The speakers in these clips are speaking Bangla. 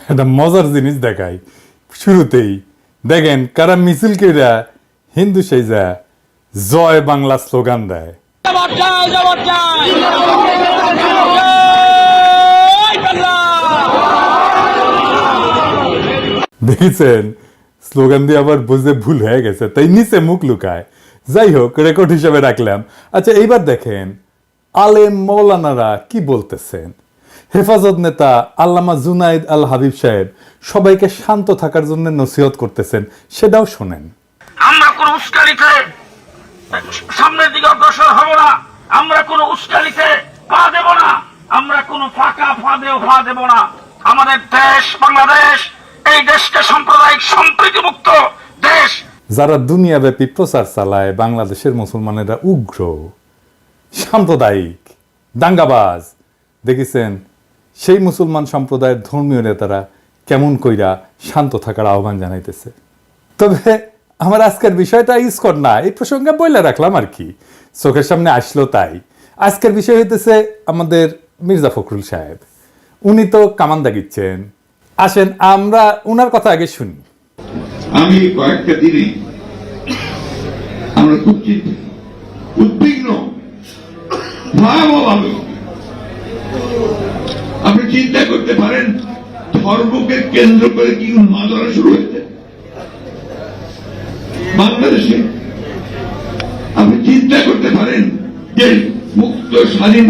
একটা মজার জিনিস দেখাই। শুরুতেই দেখেন কারা মিছিল কইরা হিন্দু সেজা জয় বাংলা স্লোগান দেয়। দেখেছেন স্লোগান দিয়ে আবার বুঝে ভুল হয়ে গেছে, তাই নিচে মুখ লুকায়। যাই হোক, রেকর্ড হিসেবে রাখলাম। আচ্ছা, এইবার দেখেন আলেম মৌলানারা কি বলতেছেন। হেফাজত নেতা আল্লামা জুনাইদ আল হাবিব সাহেব সবাইকে শান্ত থাকার জন্য নসিহত করতেছেন, সেটাও শোনেন। আমরা কোন উস্কানিতে সামনের দিকে অগ্রসর হব না, আমরা কোন উস্কানিতে পা দেব না, আমরা কোন ফাঁকা ফাঁদেও পা দেব না। আমাদের দেশ বাংলাদেশ, এই দেশকে সাম্প্রদায়িক সম্প্রীতি মুক্ত দেশ। যারা দুনিয়াব্যাপী প্রচার চালায় বাংলাদেশের মুসলমানেরা উগ্র, সাম্প্রদায়িক, দাঙ্গাবাজ, দেখেছেন সেই মুসলমান সম্প্রদায়ের ধর্মীয় নেতারা কেমন কইরা শান্ত থাকার আহ্বান জানাইতেছে। তবে আমার আজকের বিষয়টা ইসকন না, এই প্রসঙ্গে বইলা রাখলাম আর কি, চোখের সামনে আসলো তাই। আজকের বিষয় হইতেছে আমাদের মির্জা ফখরুল সাহেব। উনি তো কামান দাগিচ্ছেন। আসেন আমরা উনার কথা আগে শুনি। আমি কয়েকটা দিনে আমরা খুব উদ্বিগ্ন, ভয়াবহভাবে। আপনি চিন্তা করতে পারেন ধর্মকে কেন্দ্র করে কি উন্মাদনা শুরু হয়েছে বাংলাদেশে। আপনি চিন্তা করতে পারেন যে মুক্ত স্বাধীন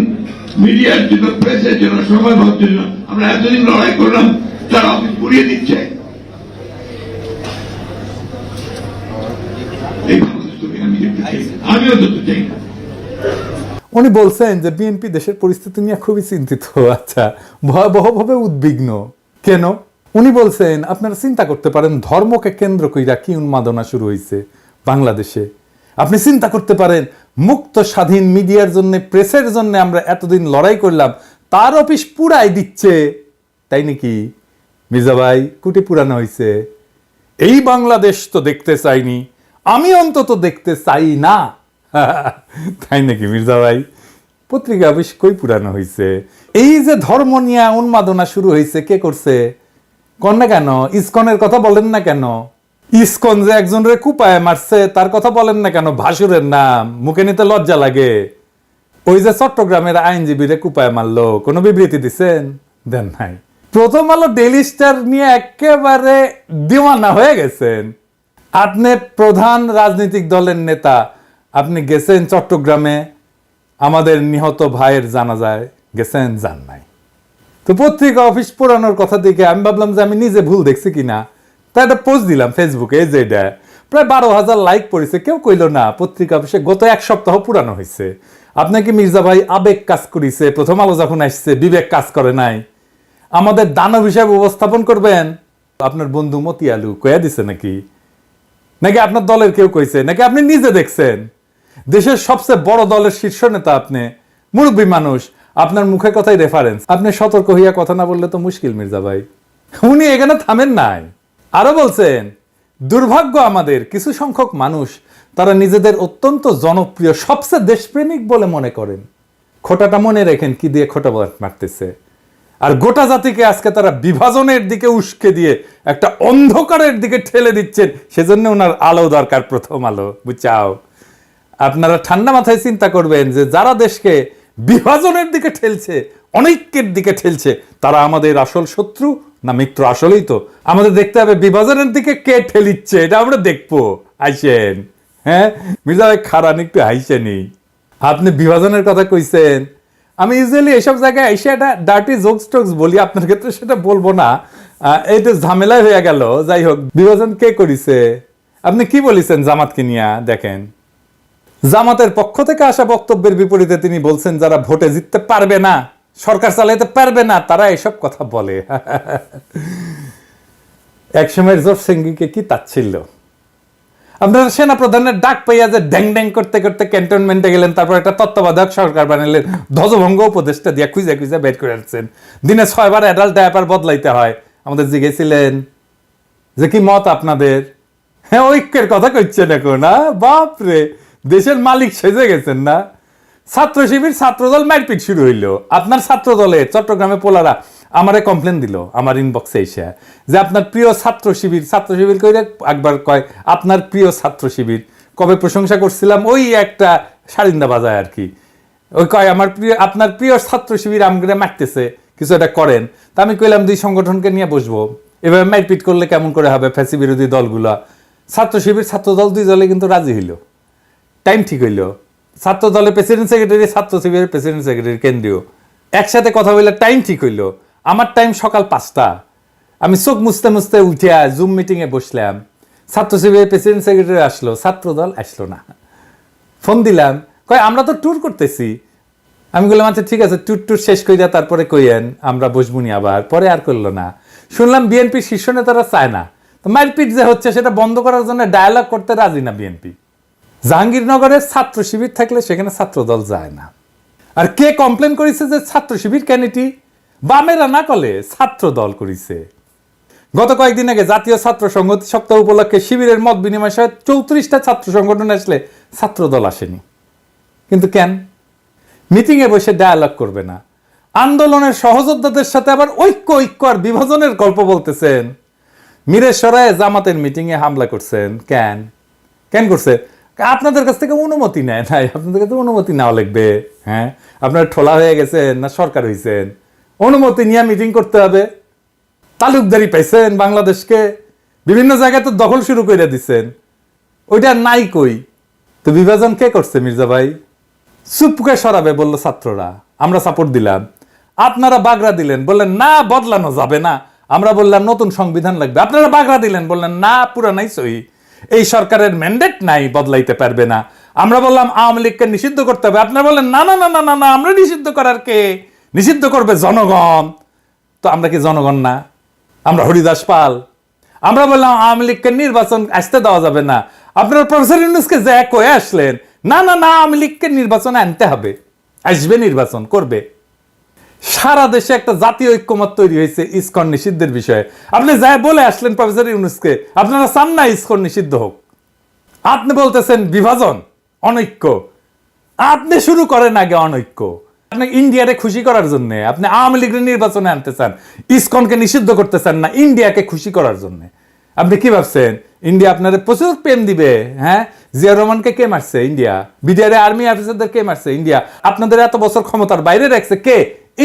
মিডিয়ার জন্য, প্রেসের জন্য, সময় ভাবার জন্য আমরা এতদিন লড়াই করলাম, তারা অফিস পুড়িয়ে দিচ্ছে। এই বাংলাদেশ আমি দেখতে চাই, আমিও দেখতে চাই না। উনি বলছেন যে বিএনপি দেশের পরিস্থিতি নিয়ে খুবই চিন্তিত। আচ্ছা, ভয়াবহভাবে উদ্বিগ্ন কেন? উনি বলছেন আপনারা চিন্তা করতে পারেন ধর্মকে কেন্দ্র কইরা কি উন্মাদনা শুরু হয়েছে বাংলাদেশে। আপনি চিন্তা করতে পারেন মুক্ত স্বাধীন মিডিয়ার জন্য, প্রেসের জন্য আমরা এতদিন লড়াই করলাম, তার অফিস পুরাই দিচ্ছে। তাই নাকি মির্জা ভাই? কুটি পুরানো হয়েছে। এই বাংলাদেশ তো দেখতে চাইনি, আমি অন্তত দেখতে চাই না। তাই নাকি মির্জা ভাই? পত্রিকা অফিস কই পুরানো হয়েছে? এই যে ধর্ম নিয়ে উন্মাদনা শুরু হয়েছে, কে করছে? কন না কেন? ইসকনের কথা বলেন না কেন? ইসকন যে একজন রে কুপায় মারছে তার কথা বলেন না কেন? ভাসুরের নাম মুখে নিতে লজ্জা লাগে। ওই যে চট্টগ্রামের আইনজীবী রে কুপায় মারলো, কোনো বিবৃতি দিচ্ছেন? দেন নাই। প্রথম আলো ডেইলি স্টার নিয়ে একেবারে দিওয়ানা হয়ে গেছেন। আপনি প্রধান রাজনৈতিক দলের নেতা, আপনি গেছেন চট্টগ্রামে, আমাদের নিহত ভাইয়ের জানাজায় গেছেন? যান নাই। তো পত্রিকা অফিস পুরানোর কথা দেখে আমি ভাবলাম যে আমি নিজে ভুল দেখছি কিনা, তাই একটা পোস্ট দিলাম ফেসবুকে। এই যে এটা প্রায় 12,000 লাইক পড়েছে। কেউ কইল না পত্রিকা অফিসে গত এক সপ্তাহ পুরানো হয়েছে। আপনাকে মির্জা ভাই আবেগ কাজ করেছে, প্রথম আলো যখন আসছে বিবেক কাজ করে নাই। আমাদের দানব হিসাবে উপস্থাপন করবেন। আপনার বন্ধু মতি আলু কয়া দিছে নাকি? নাকি আপনার দলের কেউ কইছে? নাকি আপনি নিজে দেখছেন? দেশের সবচেয়ে বড় দলের শীর্ষ নেতা আপনি, মুরব্বী মানুষ, আপনার মুখে কথাই রেফারেন্স। আপনি সতর্ক হইয়া কথা না বললে তো মুশকিল মির্জা ভাই। উনি এখানে থামেন নাই, আরো বলছেন দুর্ভাগ্য আমাদের কিছু সংখ্যক মানুষ, তারা নিজেদের অত্যন্ত জনপ্রিয়, সবচেয়ে দেশপ্রেমিক বলে মনে করেন। খোটাটা মনে রেখেন কি দিয়ে খোটা মারতেছে। আর গোটা জাতিকে আজকে তারা বিভাজনের দিকে উস্কে দিয়ে একটা অন্ধকারের দিকে ঠেলে দিচ্ছেন। সেজন্য ওনার আলো দরকার, প্রথম আলো, বুঝাও। আপনারা ঠান্ডা মাথায় চিন্তা করবেন যে যারা দেশকে বিভাজনের দিকে ঠেলছে, অনৈক্যের দিকে ঠেলছে, তারা আমাদের আসল শত্রু না মিত্র? আসলেই তো আমাদের দেখতে হবে বিভাজনের দিকে কে ঠেলিচ্ছে, এটা আমরা দেখবো। আইসেন। হ্যাঁ মির্জা ভাই, খারান একটু হাইসেনি। আপনি বিভাজনের কথা কইছেন। আমি ইউজুয়ালি এইসব জায়গায় এসে একটা ডার্টি জোকস টোকস বলি, আপনার ক্ষেত্রে সেটা বলবো না, এইটা ঝামেলা হয়ে গেল। যাই হোক, বিভাজন কে করিছে? আপনি কি বলেছেন জামাতকে নিয়ে? দেখেন, জামাতের পক্ষ থেকে আসা বক্তব্যের বিপরীতে তিনি বলছেন যারা ভোটে জিততে পারবে না, সরকার চালাইতে পারবে না, তারা এসব কথা বলে। একসময়ের জোট সিংকে কি তাচ্ছিল্য! আপনারা সেনা প্রধানের ডাক পাইয়া যে ড্যাং ড্যাং করতে করতে ক্যান্টনমেন্টে গেলেন, তারপর একটা তত্ত্বাবধায়ক সরকার বানালেন, ধ্বজভঙ্গ উপদেষ্টা দিয়ে খুঁজে খুঁজে বের করে আসছেন। দিনে 6 বার অ্যাডাল্ট ডায়াপার বদলাইতে হয়। আমাদের জিজ্ঞেসিলেন যে কি মত আপনাদের? হ্যাঁ, ঐক্যের কথা কইছেন এখন। বাপরে, দেশের মালিক সেজে গেছেন না? ছাত্র শিবির ছাত্রদল মারপিট শুরু হইলো। আপনার ছাত্র দলে চট্টগ্রামে পোলারা আমারে কমপ্লেন দিল আমার ইনবক্সে এসে যে আপনার প্রিয় ছাত্র শিবির কইরে একবার কয় আপনার প্রিয় ছাত্র শিবির, কবে প্রশংসা করছিলাম ওই একটা সারিন্দা বাজায় আর কি, ওই কয় আমার আপনার প্রিয় ছাত্র শিবির আমগরে মারতেছে, কিছু একটা করেন। তা আমি কইলাম দুই সংগঠনকে নিয়ে বসবো, এভাবে মারপিট করলে কেমন করে হবে ফ্যাসি বিরোধী দলগুলা। ছাত্র শিবির ছাত্র দল দুই দলে কিন্তু রাজি হইল, টাইম ঠিক হইল, ছাত্র দলের প্রেসিডেন্ট সেক্রেটারি, ছাত্র শিবিরের প্রেসিডেন্ট সেক্রেটারি কেন্দ্রীয় একসাথে কথা বললে টাইম ঠিক হইল। আমার টাইম সকাল 5টা, আমি চোখ মুছতে মুছতে উঠিয়া জুম মিটিং এ বসলাম, ছাত্র শিবিরের প্রেসিডেন্ট সেক্রেটারি আসলো, ছাত্র দল আসলো না। ফোন দিলাম, কয় আমরা তো ট্যুর করতেছি। আমি বললাম আচ্ছা ঠিক আছে, ট্যুর শেষ কইরা তারপরে কইয়েন আমরা বসবুনি আবার। পরে আর করলো না। শুনলাম বিএনপির শীর্ষ নেতারা চায় না, তো মারপিট যে হচ্ছে সেটা বন্ধ করার জন্য ডায়ালগ করতে রাজি না বিএনপি। জাহাঙ্গীরনগরে ছাত্র শিবির থাকলে সেখানে ছাত্র দল যায় না। আর কে কমপ্লেন করেছে যে ছাত্র শিবির কেন এটি? বামেরা না করলে ছাত্র দল করেছে। গত কয়েকদিন আগে জাতীয় ছাত্র সংহতি সপ্তাহ উপলক্ষে শিবিরের মত বিনিময় সহ 34টা ছাত্র সংগঠন আসলে ছাত্র দল আসেনি। কিন্তু কেন? মিটিং এ বসে ডায়ালগ করবে না, আন্দোলনের সহযোদ্ধাদের সাথে আবার ঐক্য আর বিভাজনের গল্প বলতেছেন। মিরেশ্বরায় জামাতের মিটিং এ হামলা করছেন কেন করছে? আপনাদের কাছ থেকে অনুমতি নেয় নাই, আপনাদের কাছে অনুমতি নেওয়া লাগবে। হ্যাঁ, আপনারা ঠোলা হয়ে গেছেন না সরকার হয়েছেন, অনুমতি নিয়ে মিটিং করতে হবে। তালুকদারি পাইছেন বাংলাদেশকে, বিভিন্ন জায়গায় তো দখল শুরু করে দিচ্ছেন, ওইটা নাই কই। তো বিভাজন কে করছে মির্জা ভাই? চুপকে সরাবে বললো ছাত্ররা, আমরা সাপোর্ট দিলাম। আপনারা বাগড়া দিলেন, বললেন না বদলানো যাবে না, আমরা বললাম নতুন সংবিধান লাগবে। আপনারা বাগড়া দিলেন, বললেন না পুরানাই সহি, এই সরকারের ম্যান্ডেট নাই, বদলাইতে পারবে না। আমরা বললাম আওয়ামী লীগকে নিষিদ্ধ করতে হবে। আপনারা বললেন না না না না না না, আমরা নিষিদ্ধ করার কে, নিষিদ্ধ করবে জনগণ। তো আমরা কি জনগণ না? আমরা হরিদাস পাল? আমরা বললাম আওয়ামী লীগকে নির্বাচন আসতে দেওয়া যাবে না। আপনারা প্রফেসর ইউনূসকে যে কয়ে আসলেন না না না আওয়ামী লীগকে নির্বাচনে আনতে হবে, আসবে, নির্বাচন করবে। সারা দেশে একটা জাতীয় ঐক্যমত তৈরি হয়েছে ইসকন নিষিদ্ধের বিষয়ে। আপনি যা বলে আসলেন প্রফেসর ইউনূসকে, আপনারা চান না ইসকন নিষিদ্ধ হোক। আপনি বলতেছেন বিভাজন, অনৈক্য। আপনি শুরু করেন আগে অনৈক্য। আপনি ইন্ডিয়ারে খুশি করার জন্য আপনি আওয়ামী লীগের নির্বাচনে আনতে চান, ইসকনকে নিষিদ্ধ করতে চান না, ইন্ডিয়াকে খুশি করার জন্য। আপনি কি ভাবছেন ইন্ডিয়া আপনাদের প্রচুর প্রেম দিবে? হ্যাঁ, জিয়া রহমানকে কে মারছে? ইন্ডিয়া। বিডিআর আর্মি অফিসারদের কে মারছে? ইন্ডিয়া। আপনাদের এত বছর ক্ষমতার বাইরে রাখছে কে?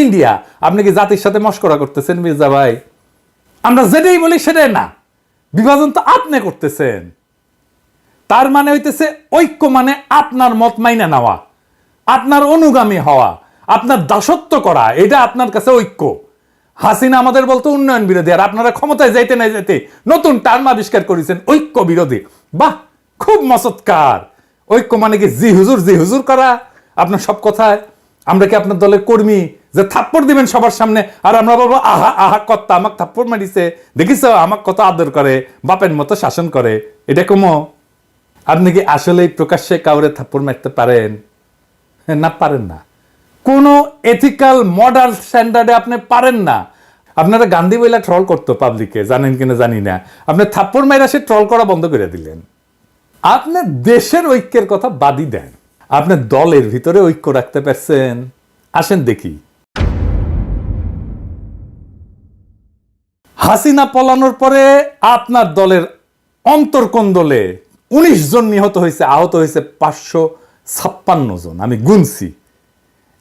ইন্ডিয়া। আপনি কি জাতির সাথে মশকরা করতেছেন মির্জা ভাই? আমরা যেটাই বলি সেটাই না, বিভাজন তো আপনি করতেছেন। তার মানে হইতেছে ঐক্য মানে আপনার মত মাইনা নেওয়া, আপনার অনুগামী হওয়া, আপনার দাসত্ব করা, এটা আপনার কাছে ঐক্য। হাসিনা আমাদের বলতো উন্নয়ন বিরোধী, আর আপনারা ক্ষমতায় যাইতে না যাইতে নতুন টার্ম আবিষ্কার করেছেন ঐক্য বিরোধী। বাহ, খুব মসৎকার। ঐক্য মানে কি জি হুজুর করা আপনার সব কথায়? আমরা কি আপনার দলের কর্মী যে থাপ্পড় দিবেন সবার সামনে আর আমরা বলবো আহা আহা কর্তা আমাকে থাপ্পড় মারিছে, দেখিস আমাকে কত আদর করে, বাপের মতো শাসন করে? এটা কমো? আপনি কি আসলেই প্রকাশ্যে কাউরে থাপ্পড় মারতে পারেন? না, পারেন না। কোন এথিক্যাল মডাল স্ট্যান্ডার্ডে আপনি পারেন না। আপনারা গান্ধী বইলা ট্রল করতো পাবলিকে, জানেন কিনা জানি না। আপনি থাপ্পড় মাইরা সে ট্রল করা বন্ধ করে দিলেন। আপনি দেশের ঐক্যের কথা বাদই দেন, আপনি দলের ভিতরে ঐক্য রাখতে পারছেন? আসেন দেখি। হাসিনা পলানোর পরে আপনার দলের অন্তর্কোন্দলে 19 জন নিহত হয়েছে, আহত হয়েছে 556 জন। আমি গুনছি।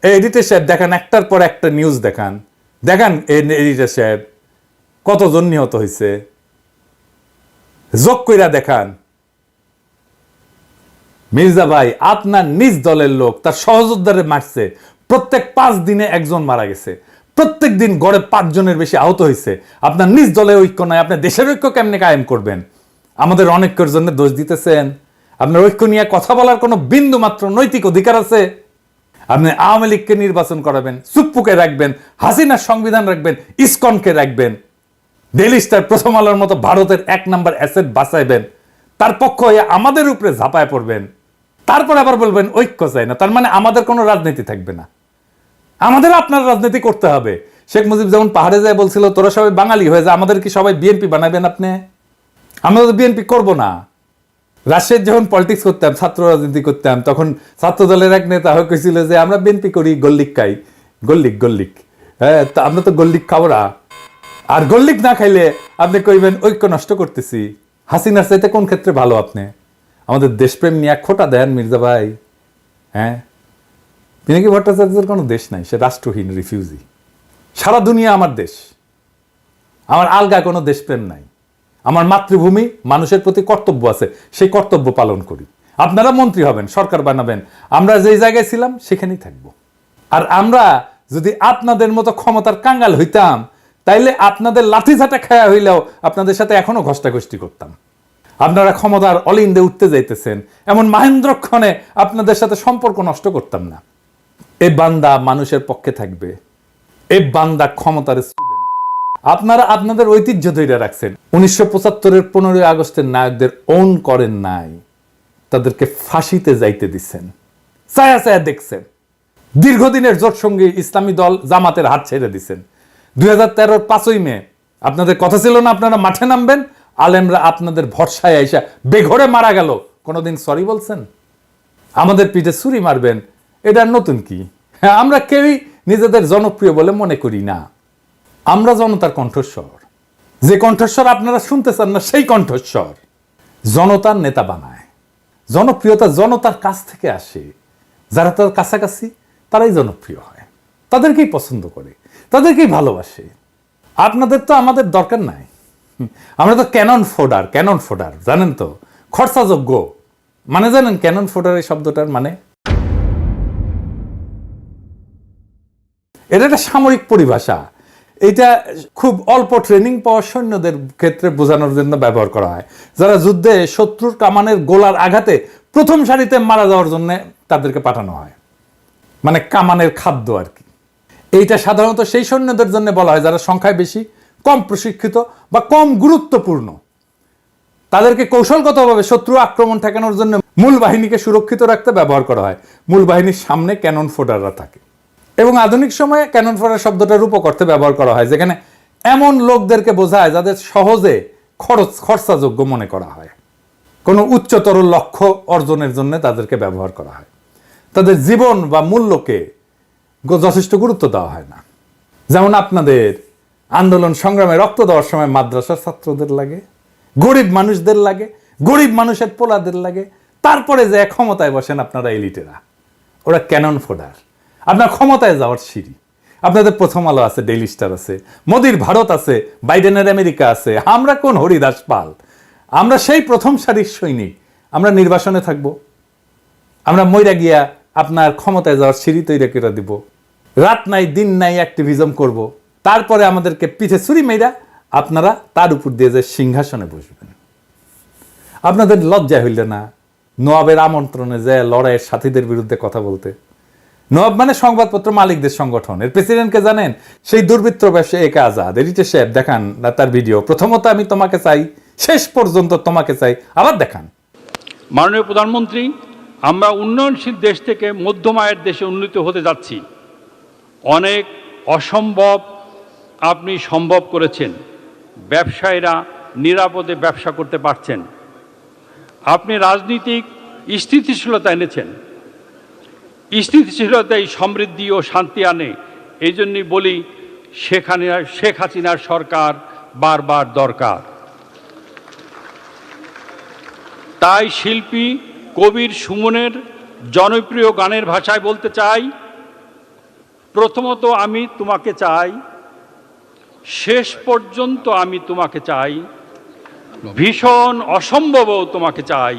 এডিটর সাহেব দেখান, একটার পর একটা নিউজ দেখান এডিটর সাহেব কতজন নিহত হয়েছে, যোগ কইরা দেখান। মির্জা ভাই, আপনার নিজ দলের লোক তার সহযোদ্ধারে মারছে, প্রত্যেক 5 দিনে একজন মারা গেছে, প্রত্যেক দিন গড়ে 5 জনের বেশি আহত হয়েছে। আপনার নিজ দলের ঐক্য নয়, আপনি দেশের ঐক্য কেমনে কায়েম করবেন? আমাদের অনেকের জন্য দোষ দিতেছেন। আপনার ঐক্য নিয়ে কথা বলার কোনো বিন্দু মাত্র নৈতিক অধিকার আছে? আপনি আওয়ামী লীগকে নির্বাচন করাবেন, চুপ্পুকে রাখবেন, হাসিনার সংবিধান রাখবেন, ইসকনকে রাখবেন, ডেইলি স্টার, প্রথম আলোর মতো ভারতের 1 নাম্বার অ্যাসেট বাঁচাইবেন, তার পক্ষ হয়ে আমাদের উপরে ঝাঁপায় পড়বেন, তারপর আবার বলবেন ঐক্য চাই না। তার মানে আমাদের কোনো রাজনীতি থাকবে না, আমাদের আপনার রাজনীতি করতে হবে। শেখ মুজিব যেমন পাহাড়ে যায় বলছিল তোরা সবাই বাঙালি হয়ে যায়, আমাদের কি সবাই বিএনপি বানাবেন আপনি? আমরা তো বিএনপি করবো না। রাজশাহীর যখন পলিটিক্স করতাম, ছাত্র রাজনীতি করতাম, তখন ছাত্র দলের এক নেতা হয়েছিল যে আমরা বিএনপি করি, গল্লিক খাই, গল্লিক হ্যাঁ, তা আমরা তো গোল্লিক খাবো না। আর গোল্লিক না খাইলে আপনি কইবেন ঐক্য নষ্ট করতেছি। হাসিনার চাইতে কোন ক্ষেত্রে ভালো আপনি? আমাদের দেশপ্রেম নিয়ে খোটা দেন মির্জা ভাই। হ্যাঁ, পিনাকি ভট্টাচার্যের কোনো দেশ নাই, সে রাষ্ট্রহীন রিফিউজি। সারা দুনিয়া আমার দেশ, আমার আলগা কোনো দেশপ্রেম নাই। আমার মাতৃভূমি, মানুষের প্রতি কর্তব্য আছে, সেই কর্তব্য পালন করি। আপনারা মন্ত্রী হবেন, সরকার বানাবেন, আমরা যেই জায়গায় ছিলাম সেখানেই থাকবো। আর আমরা যদি আপনাদের মতো ক্ষমতার কাঙ্গাল হইতাম, তাইলে আপনাদের লাঠিঝাঁটা খায়া হইলেও আপনাদের সাথে এখনো ঘষ্টাঘষ্টি করতাম। আপনারা ক্ষমতার অলিন্দে উঠতে যাইতেছেন, এমন মাহেন্দ্রক্ষণে আপনাদের সাথে সম্পর্ক নষ্ট করতাম না। এই বান্দা মানুষের পক্ষে থাকবে, এই বান্দা ক্ষমতার স্তূপে না। আপনারা আপনাদের ঐতিহ্য ধরে রাখছেন। 1975-এর 15 আগস্টের নায়কদের ওন করেন নাই, তাদেরকে ফাঁসিতে যাইতে দিচ্ছেন, ছায়া ছায়া দেখছেন। দীর্ঘদিনের জোট সঙ্গী ইসলামী দল জামাতের হাত ছেড়ে দিচ্ছেন। 2013-র 5ই মে আপনাদের কথা ছিল না আপনারা মাঠে নামবেন, আলেমরা আপনাদের ভরসায় আইসা বেঘরে মারা গেল। কোনোদিন সরি বলছেন? আমাদের পিঠে ছুরি মারবেন, এটা নতুন কি? হ্যাঁ, আমরা কেউই নিজেদের জনপ্রিয় বলে মনে করি না। আমরা জনতার কণ্ঠস্বর। যে কণ্ঠস্বর আপনারা শুনতে চান না, সেই কণ্ঠস্বর জনতার নেতা বানায়। জনপ্রিয়তা জনতার কাছ থেকে আসে। যারা তার কাছাকাছি তারাই জনপ্রিয় হয়, তাদেরকেই পছন্দ করে, তাদেরকেই ভালোবাসে। আপনাদের তো আমাদের দরকার নাই। আমরা তো ক্যানন ফোডার, জানেন তো, খরচাযোগ্য। মানে জানেন ক্যানন ফোডার এই শব্দটার মানে? এটা একটা সামরিক পরিভাষা। এটা খুব অল্প ট্রেনিং পাওয়া সৈন্যদের ক্ষেত্রে বোঝানোর জন্য ব্যবহার করা হয়, যারা যুদ্ধে শত্রুর কামানের গোলার আঘাতে প্রথম সারিতে মারা যাওয়ার জন্য তাদেরকে পাঠানো হয়। মানে কামানের খাদ্য আর কি। এইটা সাধারণত সেই সৈন্যদের জন্য বলা হয় যারা সংখ্যায় বেশি, কম প্রশিক্ষিত বা কম গুরুত্বপূর্ণ। তাদেরকে কৌশলগতভাবে শত্রু আক্রমণ ঠেকানোর জন্য মূল বাহিনীকে সুরক্ষিত রাখতে ব্যবহার করা হয়। মূল বাহিনীর সামনে ক্যানন ফোডাররা থাকে। এবং আধুনিক সময়ে ক্যানন ফোডার শব্দটা রূপক অর্থে ব্যবহার করা হয়, যেখানে এমন লোকদেরকে বোঝায় যাদের সহজে খরচাযোগ্য মনে করা হয়। কোনো উচ্চতর লক্ষ্য অর্জনের জন্য তাদেরকে ব্যবহার করা হয়। তাদের জীবন বা মূল্যকে যথেষ্ট গুরুত্ব দেওয়া হয় না। যেমন আপনাদের আন্দোলন সংগ্রামে রক্ত দেওয়ার সময় মাদ্রাসার ছাত্রদের লাগে, গরিব মানুষদের লাগে, গরিব মানুষের পোলাদের লাগে। তারপরে যে ক্ষমতায় বসেন আপনারা এলিটেরা, ওরা ক্যানন ফোডার। আপনার ক্ষমতায় যাওয়ার সিঁড়ি। আপনাদের প্রথম আলো আছে, ডেইলি স্টার আছে, মোদির ভারত আছে, বাইডেনের আমেরিকা আছে। আমরা কোন হরিদাস পাল? আমরা সেই প্রথম সারির সৈনিক। আমরা নির্বাসনে থাকব, আমরা মইরা গিয়া আপনার ক্ষমতায় যাওয়ার সিঁড়ি তৈরি করে দিব। রাত নাই দিন নাই অ্যাক্টিভিজম করব। তারপরে আমাদেরকে পিঠে ছুরি মেয়েরা আপনারা তার উপর দিয়ে যে সিংহাসনে বসবেন। আপনাদের লজ্জা হইল না নবাবের আমন্ত্রণে যে লড়াইয়ের সাথীদের বিরুদ্ধে কথা বলতে? নবাব মানে সংবাদপত্র মালিকদের সংগঠন। এর প্রেসিডেন্টকে জানেন? সেই দুর্বৃত্ত ব্যবসায়ী একে আজাদ। এডিটর সাহেব দেখান তার ভিডিও। প্রথমত আমি তোমাকে চাই, শেষ পর্যন্ত তোমাকে চাই, আবার দেখান। মাননীয় প্রধানমন্ত্রী, আমরা উন্নয়নশীল দেশ থেকে মধ্যম আয়ের দেশে উন্নীত হতে যাচ্ছি। অনেক অসম্ভব আপনি সম্ভব করেছেন। ব্যবসায়ীরা নিরাপদে ব্যবসা করতে পারছেন। আপনি রাজনীতিক স্থিতিশীলতা এনেছেন। স্থিতিশীলতাই সমৃদ্ধি ও শান্তি আনে। এই জন্যই বলি শেখ হাসিনার সরকার বারবার দরকার। তাই শিল্পী কবির সুমনের জনপ্রিয় গানের ভাষায় বলতে চাই, প্রথমত আমি তোমাকে চাই, শেষ পর্যন্ত আমি তোমাকে চাই, ভীষণ অসম্ভবও তোমাকে চাই।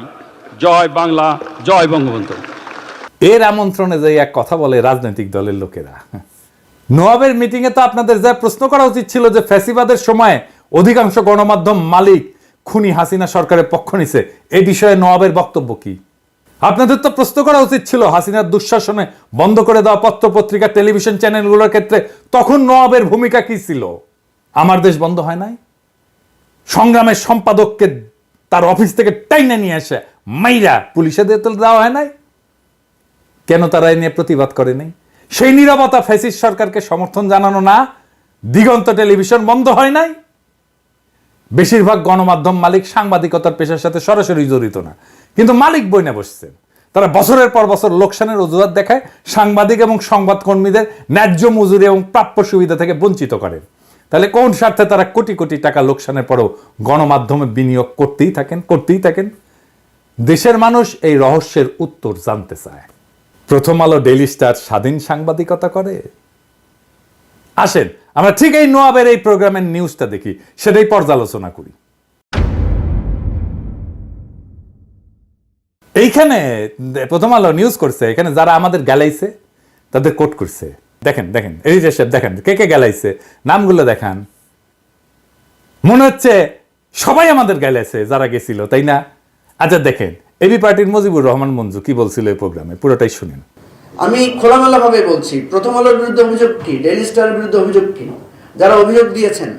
জয় বাংলা, জয় বঙ্গবন্ধু। এর আমন্ত্রণে যে এক কথা বলে রাজনৈতিক দলের লোকেরা। নবাবের মিটিংয়ে তো আপনাদের যা প্রশ্ন করা উচিত ছিল যে ফ্যাসিবাদের সময় অধিকাংশ গণমাধ্যম মালিক খুনি হাসিনা সরকারের পক্ষ নিছে, এই বিষয়ে নবাবের বক্তব্য কি? আপনাদের তো প্রশ্ন করা উচিত ছিল হাসিনার দুঃশাসনে বন্ধ করে দেওয়া পত্র পত্রিকা টেলিভিশন চ্যানেলগুলোর ক্ষেত্রে তখন নবাবের ভূমিকা কি ছিল? আমার দেশ বন্ধ হয় নাই? সংগ্রামের সম্পাদককে তার অফিস থেকে টাইনে নিয়ে এসে মাইরা পুলিশে দিয়ে দেওয়া হয় নাই? কেন তারা এ নিয়ে প্রতিবাদ করে নাই? সেই নীরবতা ফ্যাসিস্ট সরকারকে সমর্থন জানানো না? দিগন্ত টেলিভিশন বন্ধ হয় নাই? বেশিরভাগ গণমাধ্যম মালিক সাংবাদিকতার পেশার সাথে সরাসরি জড়িত না, কিন্তু মালিক বইনে বসছেন। তারা বছরের পর বছর লোকসানের অজুহাত দেখায়, সাংবাদিক এবং সংবাদকর্মীদের ন্যায্য মজুরি এবং প্রাপ্য সুবিধা থেকে বঞ্চিত করে। তাহলে কোন স্বার্থে তারা কোটি কোটি টাকা লোকসানের পরেও গণমাধ্যমে বিনিয়োগ করতেই থাকেন? দেশের মানুষ এই রহস্যের উত্তর জানতে চায়। প্রথম আলো, ডেইলি স্টার স্বাধীন সাংবাদিকতা করে? আসেন আমরা ঠিক এই নোয়াবের এই প্রোগ্রামের নিউজটা দেখি, সেটাই পর্যালোচনা করি। এইখানে প্রথম আলো নিউজ করছে, এখানে যারা আমাদের গালাইছে তাদের কোট করছে। দেখেন এডিটর সাহেব, দেখেন কে গালাইছে, নামগুলো দেখান। মনে হচ্ছে সবাই আমাদের গালাইছে যারা গেছিল, তাই না? আচ্ছা দেখেন, এবি পার্টির মুজিবুর রহমান মঞ্জু কি বলছিল এই প্রোগ্রামে, পুরোটাই শুনেন। আমি খোলামেলা ভাবে বলছি, প্রথম আলোর বিরুদ্ধে অভিযোগ কি, ডেইলি স্টারের বিরুদ্ধে অভিযোগ কি? যারা অভিযোগ দিয়েছেন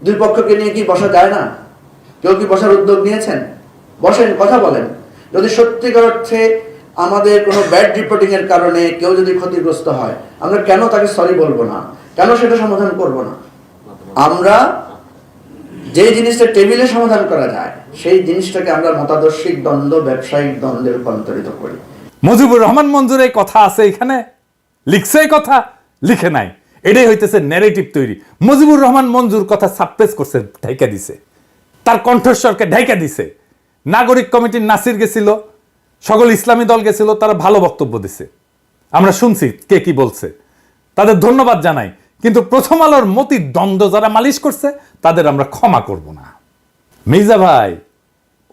দুই পক্ষকে নিয়ে কি বসা যায় না? কেউ কি বসার উদ্যোগ নিয়েছেন? বসেন, কথা বলেন। যদি সত্যিকার অর্থে আমাদের কোনো ব্যাড রিপোর্টিং এর কারণে কেউ যদি ক্ষতিগ্রস্ত হয়, আমরা কেন তাকে সরি বলবো না? কেন সেটা সমাধান করব না? আমরা যে জিনিসটা টেবিলে সমাধান করা যায় সেই জিনিসটাকে আমরা মতাদর্শিক দ্বন্দ্ব, ব্যবসায়িক দ্বন্দ্বে রূপান্তরিত করি। মুজিবুর রহমান মঞ্জুর এই কথা আছে এখানে, লিখছে এই কথা, লিখে নাই। এটাই হইতেছে ন্যারেটিভ তৈরি। মুজিবুর রহমান মঞ্জুর কথা সাপ্রেস করছে, ঢাইকা দিছে, তার কণ্ঠস্বরকে ঢাইকা দিছে। নাগরিক কমিটির নাসির গেছিল, সকল ইসলামী দল গেছিল, তারা ভালো বক্তব্য দিছে, আমরা শুনছি কে কি বলছে, তাদের ধন্যবাদ জানাই। কিন্তু প্রথম আলোর মতির দ্বন্দ্ব যারা মালিশ করছে তাদের আমরা ক্ষমা করব না। মির্জা ভাই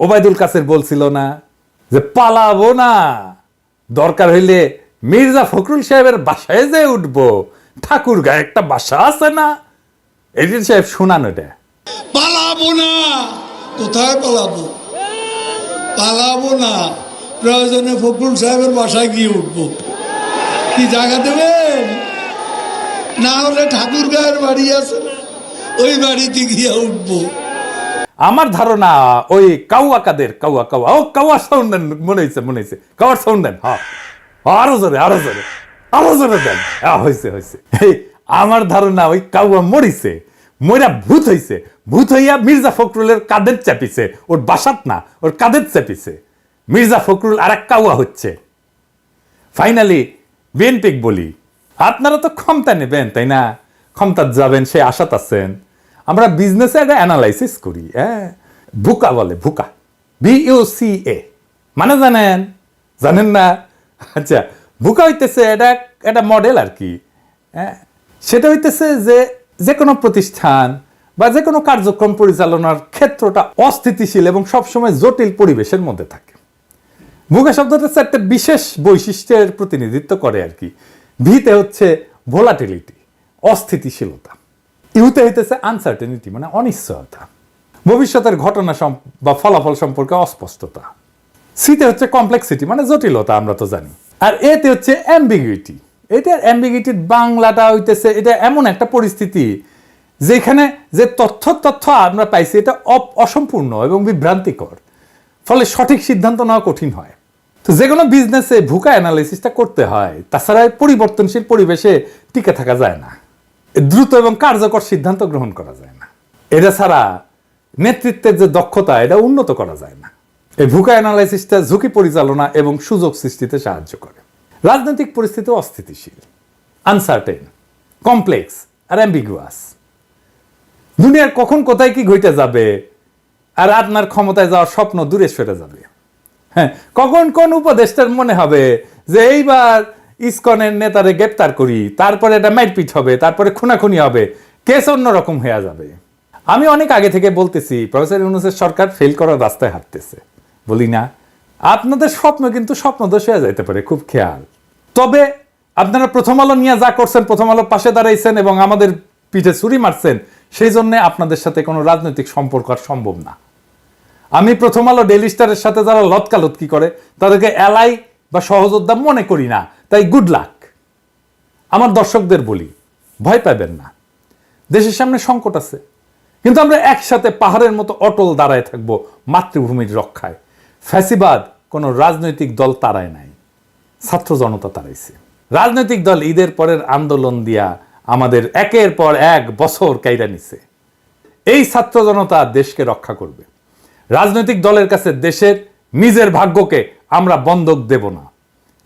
ওবায়দুল কাসের বলছিল না যে পালাবো না, দরকার হইলে মির্জা ফখরুল সাহেবের বাসায় যে উঠবো, ঠাকুর গায়ে একটা বাসা আছে না? এডিটর সাহেব শোনান এটা। পালাবো না, কোথায় পালাবো? পালাবো না, প্রয়োজনে ফখরুল সাহেবের বাসায় গিয়ে উঠবো। কি জায়গা দেবেন? না হলে ঠাকুর গায়ের বাড়ি আছে না, ওই বাড়িতে গিয়ে উঠবো। আমার ধারণা ওই কাউয়া সাউন্ড দেন, মনে হয়েছে কাউয়ার সাউন্ড দেন। হ্যাঁ, আরো জোরে দেন। হয়েছে। আমার ধারণা ওই কাউয়া মইরা ভূত হইয়া মির্জা ফখরুলের কাঁধের চাপিছে, ওর বাসাত না, ওর কাঁধের চাপিছে। মির্জা ফখরুল আর এক কাউয়া হচ্ছে। ফাইনালি বিএনপি বলি, আপনারা তো ক্ষমতা নেবেন, তাই না? ক্ষমতা যাবেন সে আশাত আছেন। আমরা বিজনেসে একটা অ্যানালাইসিস করি, ভুকা বলে, ভুকা, BUCA মানে জানেন না? আচ্ছা, ভুকা হইতেছে এটা মডেল আর কি। সেটা হইতেছে যে কোনো প্রতিষ্ঠান বা যে কোনো কার্যক্রম পরিচালনার ক্ষেত্রটা অস্থিতিশীল এবং সবসময় জটিল পরিবেশের মধ্যে থাকে। ভুকা শব্দটা একটা বিশেষ বৈশিষ্ট্যের প্রতিনিধিত্ব করে আর কি। ভিতে হচ্ছে ভোলাটিলিটি, অস্থিতিশীলতা। ইউতে হইতেছে আনসার্টেনিটি, মানে অনিশ্চয়তা, ভবিষ্যতের ঘটনা বা ফলাফল সম্পর্কে অস্পষ্টতা। সিতে হচ্ছে কমপ্লেক্সিটি, মানে জটিলতা, আমরা তো জানি। আর এতে হচ্ছে অ্যাম্বিগুইটি। এটার অ্যাম্বিগুইটির বাংলাটা হইতেছে এটা এমন একটা পরিস্থিতি যেখানে যে তথ্য আমরা পাইছি এটা অসম্পূর্ণ এবং বিভ্রান্তিকর, ফলে সঠিক সিদ্ধান্ত নেওয়া কঠিন হয়। তো যে কোনো বিজনেসে ভুকা অ্যানালাইসিসটা করতে হয়, তাছাড়া পরিবর্তনশীল পরিবেশে টিকে থাকা যায় না, দ্রুত এবং কার্যকর সিদ্ধান্ত গ্রহণ করা যায় না। এটা ছাড়া নেতৃত্বের যে দক্ষতা এটা উন্নত করা যায় না। এই ভুকা অ্যানালাইসিসটা ঝুঁকি পরিচালনা এবং সুযোগ সৃষ্টিতে সাহায্য করে। রাজনৈতিক পরিস্থিতি অস্থিতিশীল, আনসার্টেন, কমপ্লেক্স আর অ্যাম্বিগুয়াস। দুনিয়ার কখন কোথায় কি ঘটে যাবে আর আপনার ক্ষমতায় যাওয়ার স্বপ্ন দূরে সরে যাবে। হ্যাঁ, কখন কোন উপদেষ্টার মনে হবে যে এইবার ইসকনের নেতারে গ্রেপ্তার করি, তারপরে এটা মারপিট হবে, তারপরে খুনাখুনি হবে, কেস অন্যরকম হয়ে যাবে। আমি অনেক আগে থেকে বলতেছি প্রফেসর ইউনূসের সরকার ফেল করার রাস্তায় হাঁটতেছে, বলি না? আপনাদের স্বপ্ন কিন্তু স্বপ্নদোষ হয়ে যাইতে পারে, খুব খেয়াল। তবে আপনারা প্রথম আলো নিয়ে যা করছেন, প্রথম আলোর পাশে দাঁড়াইছেন এবং আমাদের পিঠে ছুরি মারছেন, সেই জন্য আপনাদের সাথে কোনো রাজনৈতিক সম্পর্ক আর সম্ভব না। আমি প্রথম আলো, ডেইলি স্টারের সাথে যারা লতকালতকি করে তাদেরকে এলাই বা সহযোদ্ধা মনে করি না, তাই গুড লাক। আমার দর্শকদের বলি, ভয় পাবেন না, দেশের সামনে সংকট আছে, কিন্তু আমরা একসাথে পাহাড়ের মতো অটল দাঁড়ায় থাকবো মাতৃভূমির রক্ষায়। ফ্যাসিবাদ কোনো রাজনৈতিক দল তাড়ায় নাই, ছাত্র জনতা তাড়াইছে। রাজনৈতিক দল ঈদের পরের আন্দোলন দিয়া আমাদের একের পর এক বছর কাইরা নিছে। এই ছাত্র জনতা দেশকে রক্ষা করবে। রাজনৈতিক দলের কাছে দেশের নিজের ভাগ্যকে আমরা বন্ধক দেব না।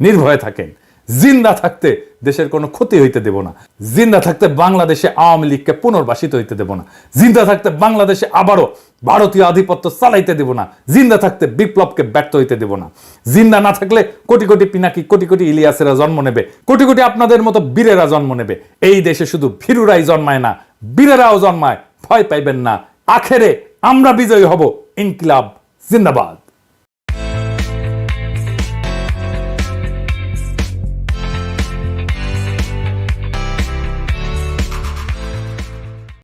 নির্ভয়ে থাকেন। জিন্দা থাকতে দেশের কোনো ক্ষতি হইতে দেব না। জিন্দা থাকতে বাংলাদেশে আওয়ামী লীগকে পুনর্বাসিত হইতে দেব না। জিন্দা থাকতে বাংলাদেশে আবারও ভারতীয় আধিপত্য চালাইতে দেব না। জিন্দা থাকতে বিপ্লবকে ব্যর্থ হইতে দেব না। জিন্দা না থাকলে কোটি কোটি পিনাকি, কোটি কোটি ইলিয়াসেরা জন্ম নেবে, কোটি কোটি আপনাদের মতো বীরেরা জন্ম নেবে। এই দেশে শুধু ভীরুরাই জন্মায় না, বীরেরাও জন্মায়। ভয় পাইবেন না। আখেরে আমরা বিজয়ী হব। ইনকিলাব জিন্দাবাদ।